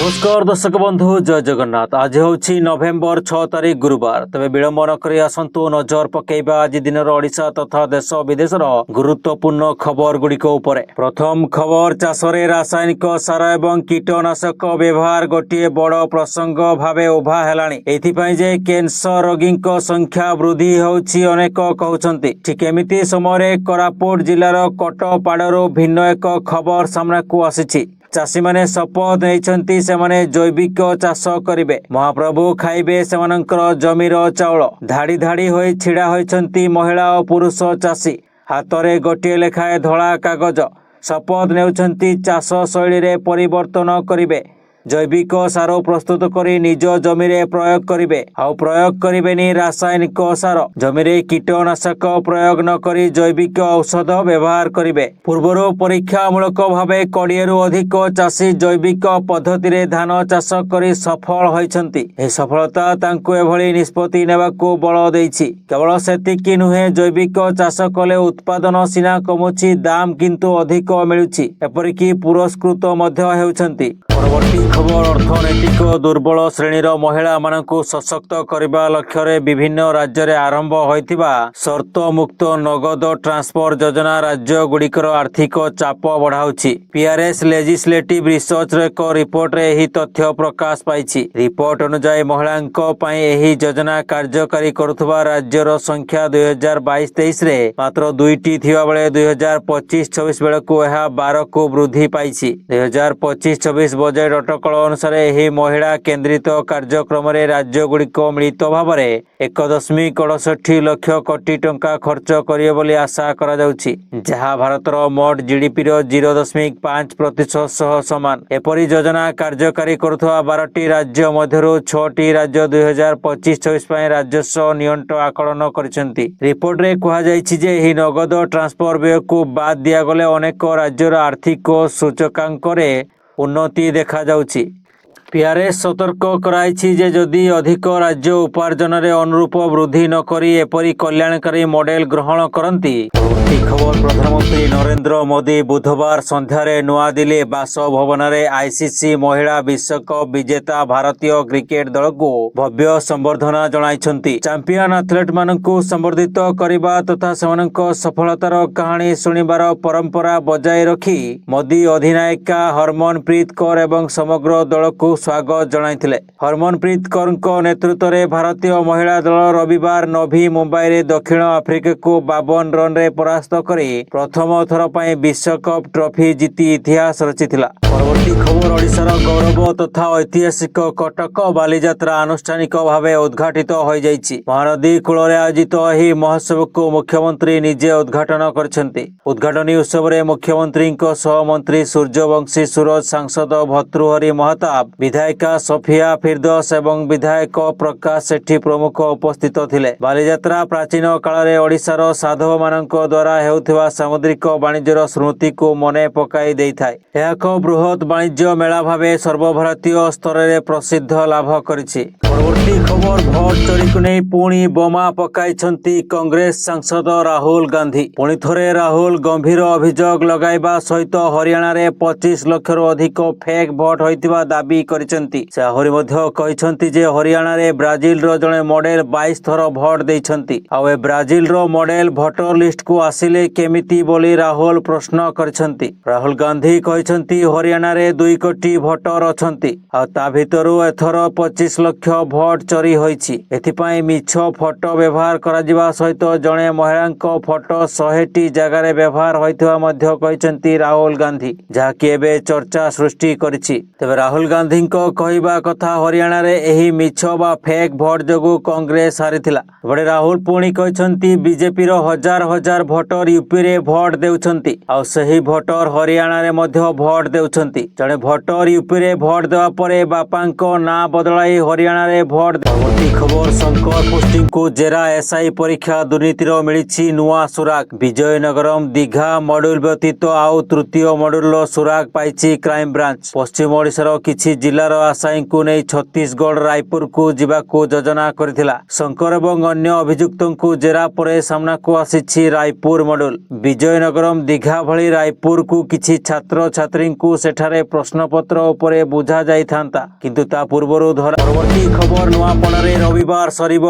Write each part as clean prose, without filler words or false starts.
नमस्कार दर्शक बंधु जय जगन्नाथ। आज हूँ नवेम्बर 6 तारिख गुरुवार। तेज विलंब न करी आसंतु नजर पकेइबा आज दिन ओडिशा तथा देश विदेशर गुरुत्वपूर्ण खबर गुड़िक उपरे। प्रथम खबर, चाषरे रासायनिक सार एवं कीटनाशक व्यवहार गोटे बड़ प्रसंग भावे उभा हेलाणी। एथिपाई जे कैंसर रोगी संख्या वृद्धि होउछि अनेक कहउछन्ति। ठीक एमिति समय कोरापुट जिलार कटपाड़ू भिन्न एक खबर सामना को आसिछि। चाषी माने शपथ नहीं से जैविक चाष करेंगे। महाप्रभु खाइबे सेमानंकर जमीर चाउल। धाड़ी धाड़ी होई छिड़ा होइछन्ति महिला और पुरुष चाषी। हाथ गोटे लेखाए धला कागज। शपथ नेउछन्ति चाष शैली रे परिवर्तन करेंगे। जैविक सार प्रस्तुत करी निज जमीरे प्रयोग करेंगे। आउ प्रयोग करेनि रासायनिक सार। जमीरे कीटनाशक प्रयोग न करी जैविक औषध व्यवहार करेंगे। पूर्वर परीक्षामूलक भावे 20 रु अधिक चाषी जैविक पद्धति रे धान चाष करी सफल होइछन्ति। ए सफलता तांको एभली निष्पत्ति नेबाकू बल देइछि। केवल सेतिकी नुहे, जैविक चाष कले उत्पादन सिना कमुछि, दाम किंतु अधिक मिलुछि। एपरिकी पुरस्कृत मध्य हेउछन्ति। परवर्ती खबर, अर्थनैतिक दुर्बल श्रेणीर महिला मानकू सशक्त करने लक्ष्य रे विभिन्न राज्य रे आरंभ होइतिबा शर्त मुक्त नगद ट्रांसफर योजना राज्य गुड़िकर आर्थिक चाप बढ़ाउछि। पीआरएस लेजिस्लेटिव रिसर्च रे एक रिपोर्ट रे एही तथ्य प्रकाश पाइछि। रिपोर्ट अनुसार महिलांक पई एही योजना कार्यकारी करुथबा राज्यर संख्या 2022-23 रे मात्र 2टी थिबा बेले 2025-26 बेलकू एहा 12 को वृद्धि पाइछि। 2025-26 बजेट अटकल अनुसार यही महिला केन्द्रित कार्यक्रम राज्य गुड़िक मिलित भाव में 1.68 लाख कोटी टंका खर्च करिवे बोली आशा करा जाउछि, जहाँ भारतर मोट जीडीपी 0.5% सह समान। एपरी योजना कार्यकारी करुथबा 12टी राज्य मध्यरु 6टी राज्य 2025-26 ପାଇଁ राजस्व नियंट आकलन करिसेंति। रिपोर्ट रे कहा जायछि जे एही नगद ट्रांसफर व्यय को बाद दिया गले अनेक राज्यर आर्थिक सूचकांक रे उन्नति देखा जाउछि। पीआरएस सतर्क कराइछि जे जदि अधिक राज्य उपार्जन रे अनुरूप वृद्धि न करी एपरी कल्याणकारी मॉडल ग्रहण करंती। खबर, प्रधानमंत्री नरेंद्र मोदी बुधवार संध्यारे नुआ दिल्ली बासभवन रे आईसीसी महिला विश्वकप विजेता भारतीय क्रिकेट दल को भव्य संबर्धना जणाइछन्ति। चैंपियन एथलीट मानकू संबर्धित करिबा तथा सेमानक सफलतार कहानी सुनिबार परंपरा बजाय रखी मोदी अधिनायिका हरमनप्रीत कौर एवं समग्र दल को स्वागत जणाइथिले। हरमनप्रीत कौर नेतृत्व रे भारतीय महिला दल रविवार नवी मुंबई रे दक्षिण आफ्रिका को 52 रन रे परास्त करी प्रथम थर पई विश्वकप ट्रॉफी जीती इतिहास रचिथिला। परवर्ती खबर, ओडिशार गौरव तथा ऐतिहासिक कटक बालीजात्रा आनुष्ठानिक भावे उद्घाटित हो जाइछि। महानदी कूଳରେ आयोजित ଏହି महोत्सव को मुख्यमंत्री निजे उद्घाटन करछन्ति। उद्घाटनी उत्सव रे मुख्यमंत्री सह मंत्री सूर्यवंशी सूरज, सांसद भर्तृहरि महताब, विधायिका सफिया फिरदौस एवं विधायक प्रकाश सेठी प्रमुख उपस्थित थिले। बालीजात्रा प्राचीन काल रे ओडिशार साधव मानक द्वारा हेउथिबा सामुद्रिक वाणिज्यर स्मृति को मने पकाई देइथाय। एहा एक बृहत वाणिज्य मेला भावे सर्वभारतीय स्तर में प्रसिद्ध लाभ करिछि। परवर्ती खबर, भोट चोरी को नहीं पुणी बोमा पकाइछन्ति कांग्रेस सांसद राहुल गांधी। पुणी थरे राहुल गंभीर अभियोग लगाइबा सहित हरियाणा रे 25 लाख रु अधिक फेक भोट होइतिबा दाबी करिसेंति। से आहुरी मध्य कहिसेंति जे हरियाणा रे ब्राजिल रो जणे मॉडल 22 थर भोट देइछन्ति। आ ए ब्राजिल रो मॉडल भोटर लिस्ट को आसिले केमिति बोली राहुल प्रश्न करिसेंति। राहुल गांधी कहिसेंति हरियाणा रे 2 कोटी भोटर अछन्ति। आ ता भितरु एथर 25 लाख भोट चोरी होइछि। एथिपाई मिछ फोटो व्यवहार करा जिबा सहित जणे महिलांक फोटो 100टी जगह रे व्यवहार होइथिबा मध्य कहिसेंति राहुल गांधी, जाकी एबे चर्चा सृष्टि करिछि। तबे राहुल गांधी को कहिबा कथा हरियाणा रे एही मिछ बा फेक भोट जगु कांग्रेस हारिथिला। बडे राहुल पुणी कहिसेंति बीजेपी रो हजार हजार भोटर यूपी रे भोट देउछन्ति। आ सही भोटर हरियाणा रे मध्य भोट देउछन्ति। जणे भोटर यूपी रे भोट देवा परे बापांक ना बदलाई हरियाणा रे भोट। परवर्ती खबर, शंकर पोस्टिंग को जेरा एसआई परीक्षा दुर्नीतिर मिलिछि नुआ सुराग। विजयनगरम दीघा मॉड्यूल व्यतीत आउ तृतीय मॉड्यूल सुराग पाइछि क्राइम ब्रांच। पश्चिम ओडिशार किछि जिल्लार आसाई को नहीं छत्तीसगढ़ रायपुर को जीवाकू योजना करथिला। शंकर एवं अन्य अभियुक्तों को जेरा परे सामना को आसिछि रायपुर मॉड्यूल। विजयनगरम दीघा भली रायपुर को किछि छात्र छात्री को से ସେଠାରେ ପ୍ରଶ୍ନପତ୍ର ଉପରେ ବୁଝା ଯାଇଥାନ୍ତା, କିନ୍ତୁ ତା ପୂର୍ବରୁ ପରବର୍ତ୍ତୀ ଖବର ନୂଆପଡ଼ାରେ ରବିବାର ସରିବ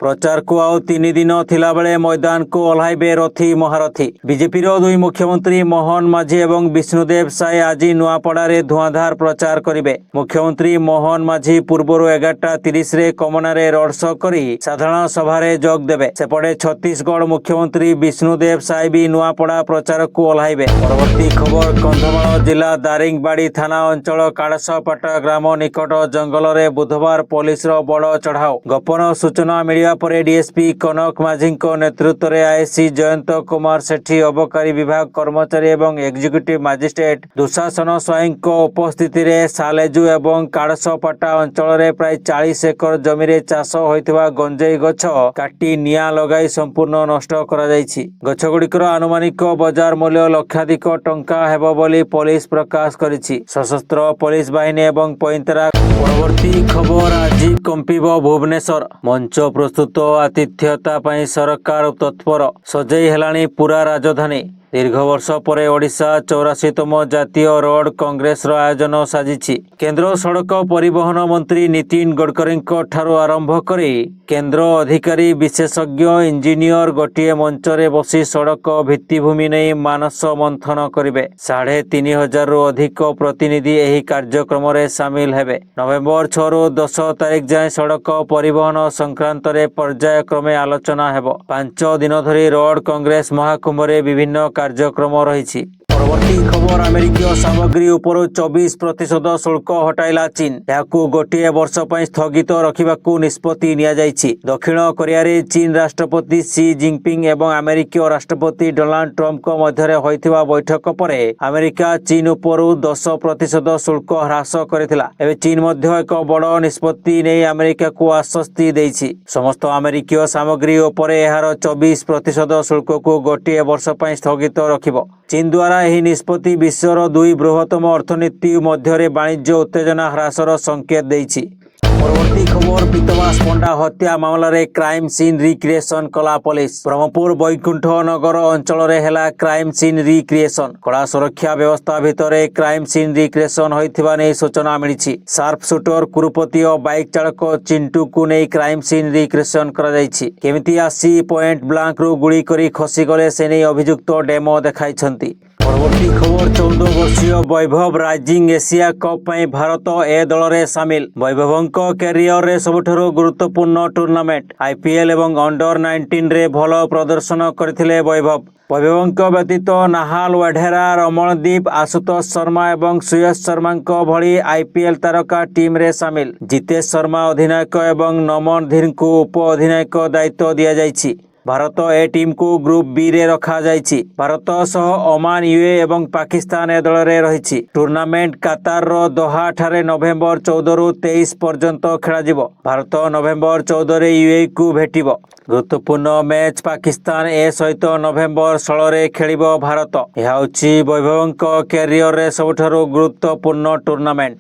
ପ୍ରଚାରକୁ ଆଉ 3 ଦିନ ଥିଲାବେଳେ ମଇଦାନକୁ ଓହ୍ଲାଇବେ ରଥୀ ମହାରଥୀ। ବିଜେପିର ଦୁଇ ମୁଖ୍ୟମନ୍ତ୍ରୀ ମୋହନ ମାଝୀ ଏବଂ ବିଷ୍ଣୁଦେବ ସାଏ ଆଜି ନୂଆପଡ଼ାରେ ଧୂଆଁଧାର ପ୍ରଚାର କରିବେ। ମୁଖ୍ୟମନ୍ତ୍ରୀ ମୋହନ ମାଝୀ ପୂର୍ବରୁ 11:30ରେ କମନାରେ ରୋଡ୍ ଶୋ କରି ସାଧାରଣ ସଭାରେ ଯୋଗ ଦେବେ। ସେପଟେ ଛତିଶଗଡ଼ ମୁଖ୍ୟମନ୍ତ୍ରୀ ବିଷ୍ଣୁଦେବ ସାଏ ବି ନୂଆପଡ଼ା ପ୍ରଚାରକୁ ଓହ୍ଲାଇବେ। ପରବର୍ତ୍ତୀ ଖବର କନ୍ଧମାଳ ଜିଲ୍ଲା ଦାରିଙ୍ଗବାଡ଼ି ଥାନା ଅଞ୍ଚଳ କାଡ଼ସପାଟ ଗ୍ରାମ ନିକଟ ଜଙ୍ଗଲରେ ବୁଧବାର ପୋଲିସର ବଡ଼ ଚଢ଼ାଉ। ଗୋପନ ସୂଚନା ମିଳିବା ପରେ ଡିଏସ୍ପି କନକ ମାଝୀଙ୍କ ନେତୃତ୍ୱରେ ଆଇଏସ୍ସି ଜୟନ୍ତ କୁମାର ସେଠୀ, ଅବକାରୀ ବିଭାଗ କର୍ମଚାରୀ ଏବଂ ଏକ୍ଜିକ୍ୟୁଟିଭ୍ ମାଜିଷ୍ଟ୍ରେଟ୍ ଦୁଶାସନ ସ୍ୱାଇଁଙ୍କ ଉପସ୍ଥିତିରେ ସାଲେଜୁ ଏବଂ କାଡ଼ସପାଟା ଅଞ୍ଚଳରେ ପ୍ରାୟ 40 ଏକର ଜମିରେ ଚାଷ ହୋଇଥିବା ଗଞ୍ଜେଇ ଗଛ କାଟି ନିଆଁ ଲଗାଇ ସମ୍ପୂର୍ଣ୍ଣ ନଷ୍ଟ କରାଯାଇଛି। ଗଛଗୁଡ଼ିକର ଆନୁମାନିକ ବଜାର ମୂଲ୍ୟ ଲକ୍ଷାଧିକ ଟଙ୍କା ହେବ ବୋଲି ପୋଲିସ ପ୍ରକାଶ କରିଛି। ସଶସ୍ତ୍ର ପୋଲିସ ବାହିନୀ ଏବଂ ପଇଁତରା। ପରବର୍ତ୍ତୀ ଖବର ଆଜି କମ୍ପିବ ଭୁବନେଶ୍ୱର। ମଞ୍ଚ ପ୍ରସ୍ତୁତ ଆତିଥ୍ୟତା ପାଇଁ ସରକାର ତତ୍ପର, ସଜେଇ ହେଲାଣି ପୁରା ରାଜଧାନୀ। ଦୀର୍ଘ ବର୍ଷ ପରେ ଓଡ଼ିଶା 84ତମ ଜାତୀୟ ରୋଡ୍ କଂଗ୍ରେସର ଆୟୋଜନ ସାଜିଛି। କେନ୍ଦ୍ର ସଡ଼କ ପରିବହନ ମନ୍ତ୍ରୀ ନୀତିନ ଗଡ଼କରୀଙ୍କ ଠାରୁ ଆରମ୍ଭ କରି କେନ୍ଦ୍ର ଅଧିକାରୀ, ବିଶେଷଜ୍ଞ, ଇଞ୍ଜିନିୟର ଗୋଟିଏ ମଞ୍ଚରେ ବସି ସଡ଼କ ଭିତ୍ତିଭୂମି ନେଇ ମାନସ ମନ୍ଥନ କରିବେ। 3500ରୁ ଅଧିକ ପ୍ରତିନିଧି ଏହି କାର୍ଯ୍ୟକ୍ରମରେ ସାମିଲ ହେବେ। ନଭେମ୍ବର 6ରୁ 10 ତାରିଖ ଯାଏଁ ସଡ଼କ ପରିବହନ ସଂକ୍ରାନ୍ତରେ ପର୍ଯ୍ୟାୟକ୍ରମେ ଆଲୋଚନା ହେବ। 5 ଦିନ ଧରି ରୋଡ୍ କଂଗ୍ରେସ ମହାକୁମ୍ଭରେ ବିଭିନ୍ନ କାର୍ଯ୍ୟକ୍ରମ ରହିଛି। ପରବର୍ତ୍ତୀ ଖବର ଆମେରିକୀୟ ସାମଗ୍ରୀ ଉପରୁ 24% ଶୁଳ୍କ ହଟାଇଲା ଚୀନ। ଏହାକୁ ଗୋଟିଏ ବର୍ଷ ପାଇଁ ସ୍ଥଗିତ ରଖିବାକୁ ନିଷ୍ପତ୍ତି ନିଆଯାଇଛି। ଦକ୍ଷିଣ କୋରିଆରେ ଚୀନ ରାଷ୍ଟ୍ରପତି ସି ଜିନପିଙ୍ଗ ଏବଂ ଆମେରିକୀୟ ରାଷ୍ଟ୍ରପତି ଡୋନାଲ୍ଡ ଟ୍ରମ୍ପଙ୍କ ମଧ୍ୟରେ ହୋଇଥିବା ବୈଠକ ପରେ ଆମେରିକା ଚୀନ ଉପରୁ 10% ଶୁଳ୍କ ହ୍ରାସ କରିଥିଲା। ଏବେ ଚୀନ ମଧ୍ୟ ଏକ ବଡ଼ ନିଷ୍ପତ୍ତି ନେଇ ଆମେରିକାକୁ ଆଶ୍ୱସ୍ତି ଦେଇଛି। ସମସ୍ତ ଆମେରିକୀୟ ସାମଗ୍ରୀ ଉପରେ ଏହାର 24% ଶୁଳ୍କକୁ ଗୋଟିଏ ବର୍ଷ ପାଇଁ ସ୍ଥଗିତ ରଖିବ। ଚୀନ ଦ୍ୱାରା ଏହି ନିଷ୍ପତ୍ତି ବିଶ୍ୱର ଦୁଇ ବୃହତ୍ତମ ଅର୍ଥନୀତି ମଧ୍ୟରେ ବାଣିଜ୍ୟ ଉତ୍ତେଜନା ହ୍ରାସର ସଂକେତ ଦେଇଛି। ପରବର୍ତ୍ତୀ ଖବର ପୀତବାସ ପଣ୍ଡା ହତ୍ୟା ମାମଲାରେ କ୍ରାଇମ୍ ସିନ୍ ରିକ୍ରିଏସନ୍ କଲା ପୋଲିସ। ବ୍ରହ୍ମପୁର ବୈକୁଣ୍ଠ ନଗର ଅଞ୍ଚଳରେ ହେଲା କ୍ରାଇମ୍ ସିନ୍ ରିକ୍ରିଏସନ୍। କଡ଼ା ସୁରକ୍ଷା ବ୍ୟବସ୍ଥା ଭିତରେ କ୍ରାଇମ୍ ସିନ୍ ରିକ୍ରିଏସନ୍ ହୋଇଥିବା ନେଇ ସୂଚନା ମିଳିଛି। ସାର୍ପ ସୁଟର କୁରୁପତି ଓ ବାଇକ୍ ଚାଳକ ଚିଣ୍ଟୁକୁ ନେଇ କ୍ରାଇମ୍ ସିନ୍ ରିକ୍ରିଏସନ୍ କରାଯାଇଛି। କେମିତି ଆସି ପଏଣ୍ଟ ବ୍ଲାଙ୍କରୁ ଗୁଳି କରି ଖସିଗଲେ ସେ ନେଇ ଅଭିଯୁକ୍ତ ଡେମୋ ଦେଖାଇଛନ୍ତି। ପରବର୍ତ୍ତୀ ଖବର 14 ବର୍ଷୀୟ ବୈଭବ ରାଇଜିଂ ଏସିଆ କପ୍ ପାଇଁ ଭାରତ ଏ ଦଳରେ ସାମିଲ। ବୈଭବଙ୍କ କ୍ୟାରିୟରରେ ସବୁଠାରୁ ଗୁରୁତ୍ୱପୂର୍ଣ୍ଣ ଟୁର୍ଣ୍ଣାମେଣ୍ଟ IPL ଏବଂ ଅଣ୍ଡର-19ରେ ଭଲ ପ୍ରଦର୍ଶନ କରିଥିଲେ ବୈଭବଙ୍କ ବ୍ୟତୀତ ନାହାଲ, ୱେଢେରା, ରମଣଦୀପ, ଆଶୁତୋଷ ଶର୍ମା ଏବଂ ସୁୟଶ ଶର୍ମାଙ୍କ ଭଳି IPL ତାରକା ଟିମ୍ରେ ସାମିଲ। ଜିତେଶ ଶର୍ମା ଅଧିନାୟକ ଏବଂ ନମନ ଧୀରଙ୍କୁ ଉପ ଅଧିନାୟକ ଦାୟିତ୍ୱ ଦିଆଯାଇଛି। ଭାରତ ଏ ଟିମ୍କୁ ଗ୍ରୁପ୍ ବିରେ ରଖାଯାଇଛି। ଭାରତ ସହ ଓମାନ, UAE ଏବଂ ପାକିସ୍ତାନ ଏ ଦଳରେ ରହିଛି। ଟୁର୍ଣ୍ଣାମେଣ୍ଟ କାତାରର ଦୋହା ଠାରେ ନଭେମ୍ବର 14ରୁ 23 ପର୍ଯ୍ୟନ୍ତ ଖେଳାଯିବ। ଭାରତ ନଭେମ୍ବର 14ରେ UAEକୁ ଭେଟିବ। ଗୁରୁତ୍ୱପୂର୍ଣ୍ଣ ମ୍ୟାଚ୍ ପାକିସ୍ତାନ ଏ ସହିତ ନଭେମ୍ବର 16ରେ ଖେଳିବ ଭାରତ। ଏହା ହେଉଛି ବୈଭବଙ୍କ କ୍ୟାରିୟରରେ ସବୁଠାରୁ ଗୁରୁତ୍ୱପୂର୍ଣ୍ଣ ଟୁର୍ଣ୍ଣାମେଣ୍ଟ।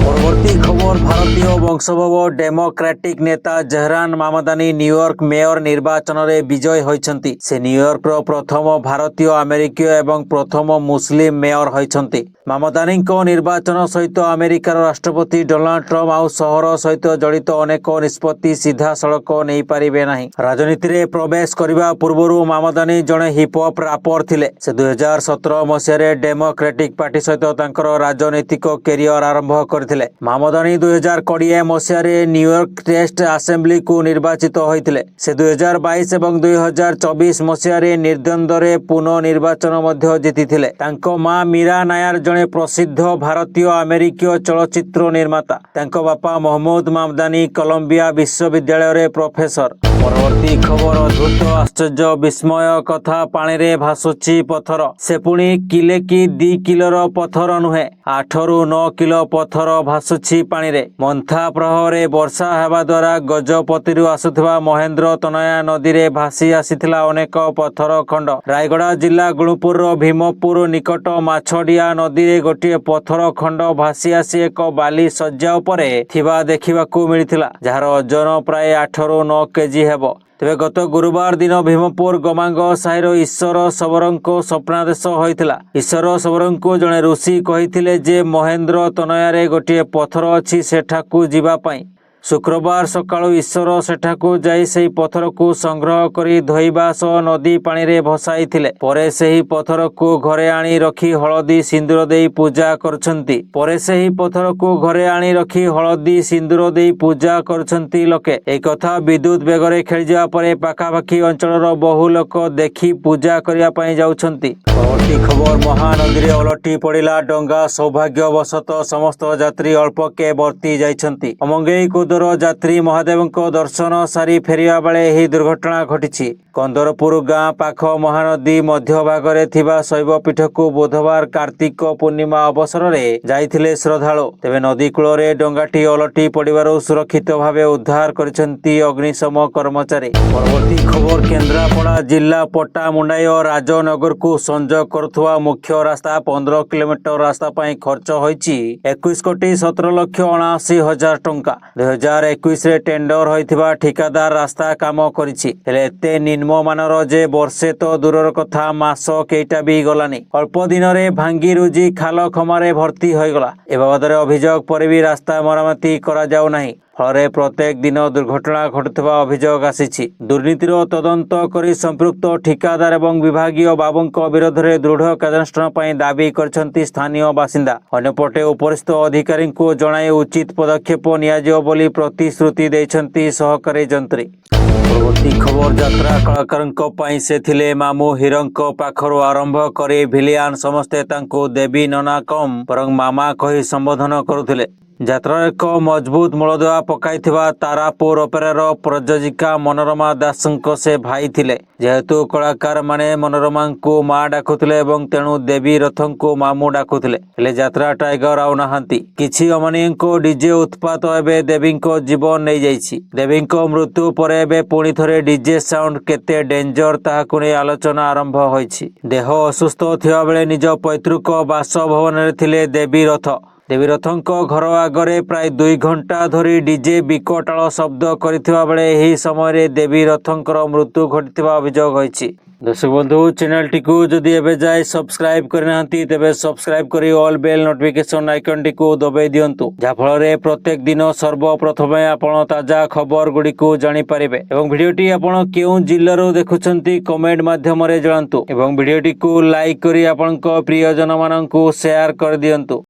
ପରବର୍ତ୍ତୀ ଖବର ଭାରତୀୟ ବଂଶୋଦ୍ଭବ ଡେମୋକ୍ରାଟିକ୍ ନେତା ଜେହରାନ ମାମଦାନି ନ୍ୟୁୟର୍କ ମେୟର ନିର୍ବାଚନରେ ବିଜୟୀ ହୋଇଛନ୍ତି। ସେ ନ୍ୟୁୟର୍କର ପ୍ରଥମ ଭାରତୀୟ ଆମେରିକୀୟ ଏବଂ ପ୍ରଥମ ମୁସଲିମ ମେୟର ହୋଇଛନ୍ତି। ମାମଦାନିଙ୍କ ନିର୍ବାଚନ ସହିତ ଆମେରିକାର ରାଷ୍ଟ୍ରପତି ଡୋନାଲ୍ଡ ଟ୍ରମ୍ପ ଆଉ ସହର ସହିତ ଜଡ଼ିତ ଅନେକ ନିଷ୍ପତ୍ତି ସିଧାସଳଖ ନେଇପାରିବେ ନାହିଁ। ରାଜନୀତିରେ ପ୍ରବେଶ କରିବା ପୂର୍ବରୁ ମାମଦାନି ଜଣେ ହିପ୍-ହପ୍ ରାପର ଥିଲେ। ସେ 2017 ମସିହାରେ ଡେମୋକ୍ରାଟିକ୍ ପାର୍ଟି ସହିତ ତାଙ୍କର ରାଜନୈତିକ କ୍ୟାରିୟର ଆରମ୍ଭ କରିଥିଲେ। ମାମଦାନି 2020 ମସିହାରେ ନ୍ୟୁୟର୍କ ଷ୍ଟେଟ୍ ଆସେମ୍ବଲିକୁ ନିର୍ବାଚିତ ହୋଇଥିଲେ। ସେ 2022 ଏବଂ 2024 ମସିହାରେ ନିର୍ଦ୍ୱନ୍ଦ୍ୱରେ ପୁନଃନିର୍ବାଚନ ମଧ୍ୟ ଜିତିଥିଲେ। ତାଙ୍କ ମା ମୀରା ନାୟାର ଜଣେ ପ୍ରସିଦ୍ଧ ଭାରତୀୟ ଆମେରିକୀୟ ଚଳଚ୍ଚିତ୍ର ନିର୍ମାତା। ତାଙ୍କ ବାପା ମହମ୍ମଦ ମାମଦାନି କଲମ୍ବିଆ ବିଶ୍ୱବିଦ୍ୟାଳୟରେ ପ୍ରଫେସର। ପରବର୍ତ୍ତୀ ଖବର ଅଦ୍ଭୁତ, ଆଶ୍ଚର୍ଯ୍ୟ, ବିସ୍ମୟ କଥା। ପାଣିରେ ଭାସୁଛି ପଥର। ସେ ପୁଣି କିଲେ କି 2 କିଲୋର ପଥର ନୁହେଁ, 8ରୁ 9 କିଲୋ ପଥର ଭାସୁଛି ପାଣିରେ। ମନ୍ଥା ପ୍ରଭାବରେ ବର୍ଷା ହେବା ଦ୍ୱାରା ଗଜପତିରୁ ଆସୁଥିବା ମହେନ୍ଦ୍ର ତନୟା ନଦୀରେ ଭାସି ଆସିଥିଲା ଅନେକ ପଥର ଖଣ୍ଡ। ରାୟଗଡ଼ା ଜିଲ୍ଲା ଗୁଣୁପୁରର ଭୀମପୁର ନିକଟ ମାଛଡିଆ ନଦୀରେ ଗୋଟିଏ ପଥର ଖଣ୍ଡ ଭାସି ଆସି ଏକ ବାଲି ଶଯ୍ୟା ଉପରେ ଥିବା ଦେଖିବାକୁ ମିଳିଥିଲା, ଯାହାର ଓଜନ ପ୍ରାୟ 8ରୁ 9 କେଜି ହେବ। तेबे गत गुरुवार दिन भीमपुर गमांग साहिर ईश्वर सबरको स्वप्नादेश होइतिला। ईश्वर सबरको जणे ऋषि कहिथिले जे महेंद्र तनयारे गोटे पथर अछि सेठाकू जीवा पई। शुक्रवार सकाळु ईश्वर सेठाकू जाई सेही पथर को संग्रह करी धोइबा सह नदी पानी रे भसाइथिले। परे सेही पथर को घरे आनी रखी हळदी सिंदूर देई पूजा करछंती। परे सेही पथर को घरे आनी रखी हळदी सिंदूर देई पूजा करछंती लोके। ए कथा विद्युत बेगरे खेली जावा परे पाखापाखी अंचलर बहु लोक देखि पूजा करिया पई जाउछंती। परवर्ती खबर महानदी रे ओलटी पड़िला डंगा। सौभाग्यवशत समस्त यात्री अल्पके बर्ती जाइछंती। अमंगेई कुदर यात्री महादेवको दर्शन सारी फेरिया बेले ही दुर्घटना घटिछि। कंदरपुर गाँ पाख महानदी मध्य भागरे थिबा शैव पीठ को बुधवार कार्तिक पूर्णिमा अवसर रे जाइथिले श्रद्धालु। तेबे नदी कूल रे डंगाटी ओलटी पड़िबारु सुरक्षित भावे उद्धार करिसेंती अग्निशम कर्मचारी। परवर्ती खबर केन्द्रापड़ा जिला पट्टामुंडाई और राजनगर को संजोग करुवा मुख्य रास्ता 15 किलोमीटर रास्ता पाई खर्च होइछि 21,17,79,000 टंका। 2021 रे टेंडर होइथिबा ठिकादार रास्ता काम करिछि। हेले एते निम्न मानर जे वर्षे तो दूरर कथा मास केइटा भी गलानी। अल्प दिन रे भांगी रुजी खाल खमारे भर्ती होइगला। ए बाबदरे अभियोग पर भी रास्ता मरामती करा जाउ नाही। फल प्रत्येक दिन दुर्घटना घटुवा अभियोग आसी। दुर्नीतिर तदंत करी संपृक्त ठिकादार एवं विभागीय बाबुंक विरोध में दृढ़ कार्यानुष्ठान पई दाबी करछंती स्थानीय बासिंदा। अन्यपटे उपरिस्थ अधिकारी को जणाई उचित पदक्षेप नियाजियो बोली प्रतिश्रुति देछंती सहकारी जंत्री। परवर्ती खबर यात्रा कलाकारंक पई से थिले मामू हिरंक पाखरु आरंभ करी भिलियान समस्ते तांको देवी नना कम परं मामा कही संबोधन करुथिले। यात्रार एक मजबूत मूलदुआ पकाइथिबा तारापुर अपेरार प्रयोजिका मनोरमा दासंक से भाई थिले। जेहेतु कलाकार माने मनोरमा को माँ डाकुथिले एवं तेणु देवी रथं को मामू डाकुथिले। हेले यात्रा टाइगर आउ नाहांती। किछि अमानियंको डीजे उत्पात एबे देवींको जीवन नै जाइछि। देवींको मृत्यु परे एबे पुणी थरे डीजे साउंड केते डेंजर ताहाकु नै आलोचना आरंभ होइछि। देह असुस्थ थिबा बेले निज पैतृक बासभवन रे थिले देवी रथ। देवी रथंको घर आगरे प्राय 2 घंटा धरी डीजे बिकटाल शब्द करिथिबा बेले एही समय रे देवी रथंकर मृत्यु घटिथिबा अभियोग होइछि। दर्शक बंधु चैनल टी को जदि एबे जाय सब्सक्राइब करनांती तेबे सब्सक्राइब करी ऑल बेल नोटिफिकेशन आइकन टी को दबाई दियंतु जा फल रे प्रत्येक दिन सर्वप्रथमे आपण ताजा खबर गुडी को जानि परिबे। एवं भिडियोटी आपण केउ जिल्ला रो देखुछंती कमेंट माध्यम रे जणांतु एवं भिडियोटी को लाइक करी आपनक प्रियजन माननकु शेयर कर दियंतु।